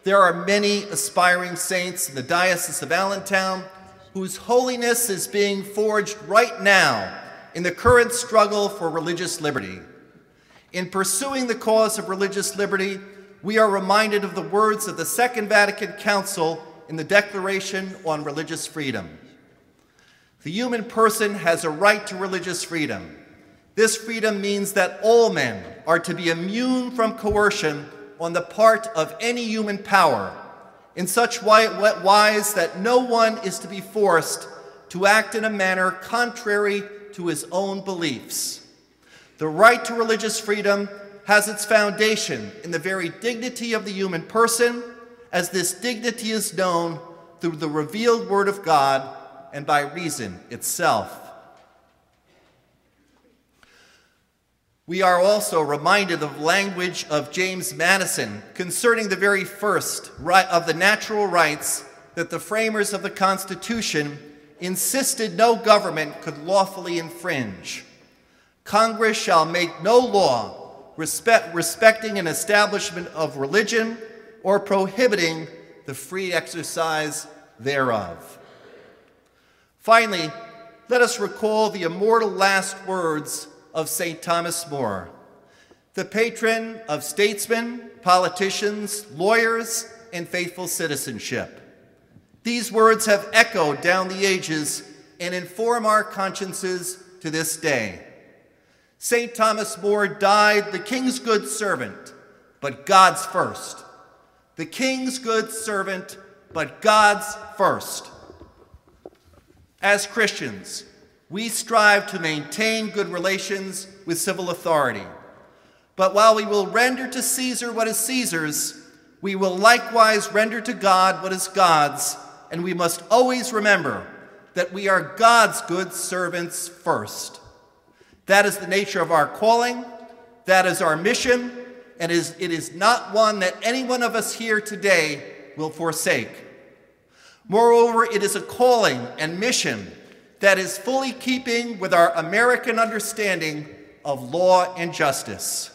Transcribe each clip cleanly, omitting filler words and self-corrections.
there are many aspiring saints in the Diocese of Allentown whose holiness is being forged right now in the current struggle for religious liberty. In pursuing the cause of religious liberty, we are reminded of the words of the Second Vatican Council in the Declaration on Religious Freedom. The human person has a right to religious freedom. This freedom means that all men are to be immune from coercion on the part of any human power, in such wise that no one is to be forced to act in a manner contrary to his own beliefs. The right to religious freedom has its foundation in the very dignity of the human person, as this dignity is known through the revealed Word of God and by reason itself. We are also reminded of language of James Madison concerning the very first of the natural rights that the framers of the Constitution insisted no government could lawfully infringe. Congress shall make no law respecting an establishment of religion or prohibiting the free exercise thereof. Finally, let us recall the immortal last words of St. Thomas More, the patron of statesmen, politicians, lawyers, and faithful citizenship. These words have echoed down the ages and inform our consciences to this day. St. Thomas More died the king's good servant, but God's first. The king's good servant, but God's first. As Christians, we strive to maintain good relations with civil authority. But while we will render to Caesar what is Caesar's, we will likewise render to God what is God's, and we must always remember that we are God's good servants first. That is the nature of our calling, that is our mission, and it is not one that any one of us here today will forsake. Moreover, it is a calling and mission that is fully keeping with our American understanding of law and justice.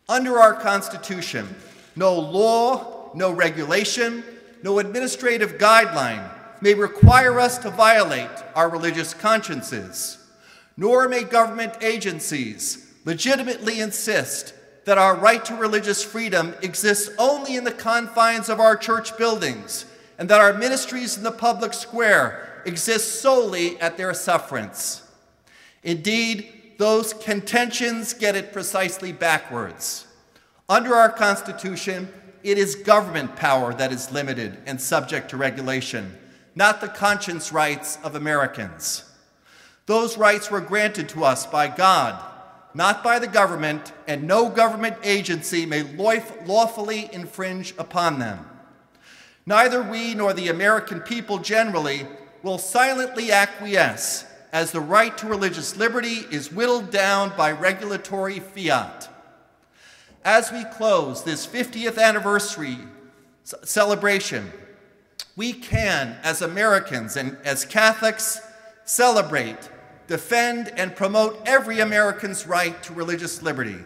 Under our Constitution, no law, no regulation, no administrative guideline may require us to violate our religious consciences, nor may government agencies legitimately insist that our right to religious freedom exists only in the confines of our church buildings and that our ministries in the public square exist solely at their sufferance. Indeed, those contentions get it precisely backwards. Under our Constitution, it is government power that is limited and subject to regulation, not the conscience rights of Americans. Those rights were granted to us by God, not by the government, and no government agency may lawfully infringe upon them. Neither we nor the American people generally will silently acquiesce as the right to religious liberty is whittled down by regulatory fiat. As we close this 50th anniversary celebration, we can, as Americans and as Catholics, celebrate, defend, and promote every American's right to religious liberty.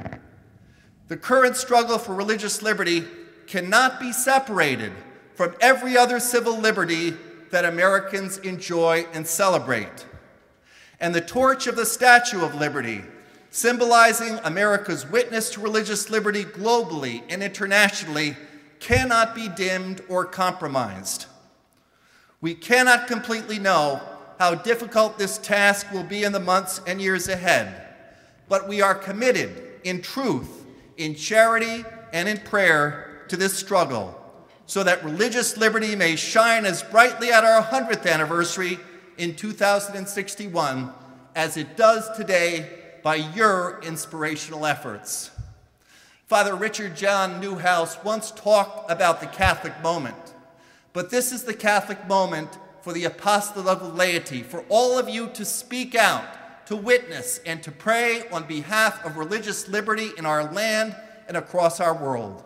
The current struggle for religious liberty cannot be separated from every other civil liberty that Americans enjoy and celebrate. And the torch of the Statue of Liberty, symbolizing America's witness to religious liberty globally and internationally, cannot be dimmed or compromised. We cannot completely know how difficult this task will be in the months and years ahead, but we are committed in truth, in charity, and in prayer to this struggle, so that religious liberty may shine as brightly at our 100th anniversary in 2061 as it does today by your inspirational efforts. Father Richard John Newhouse once talked about the Catholic moment, but this is the Catholic moment for the apostolate of the laity, for all of you to speak out, to witness, and to pray on behalf of religious liberty in our land and across our world.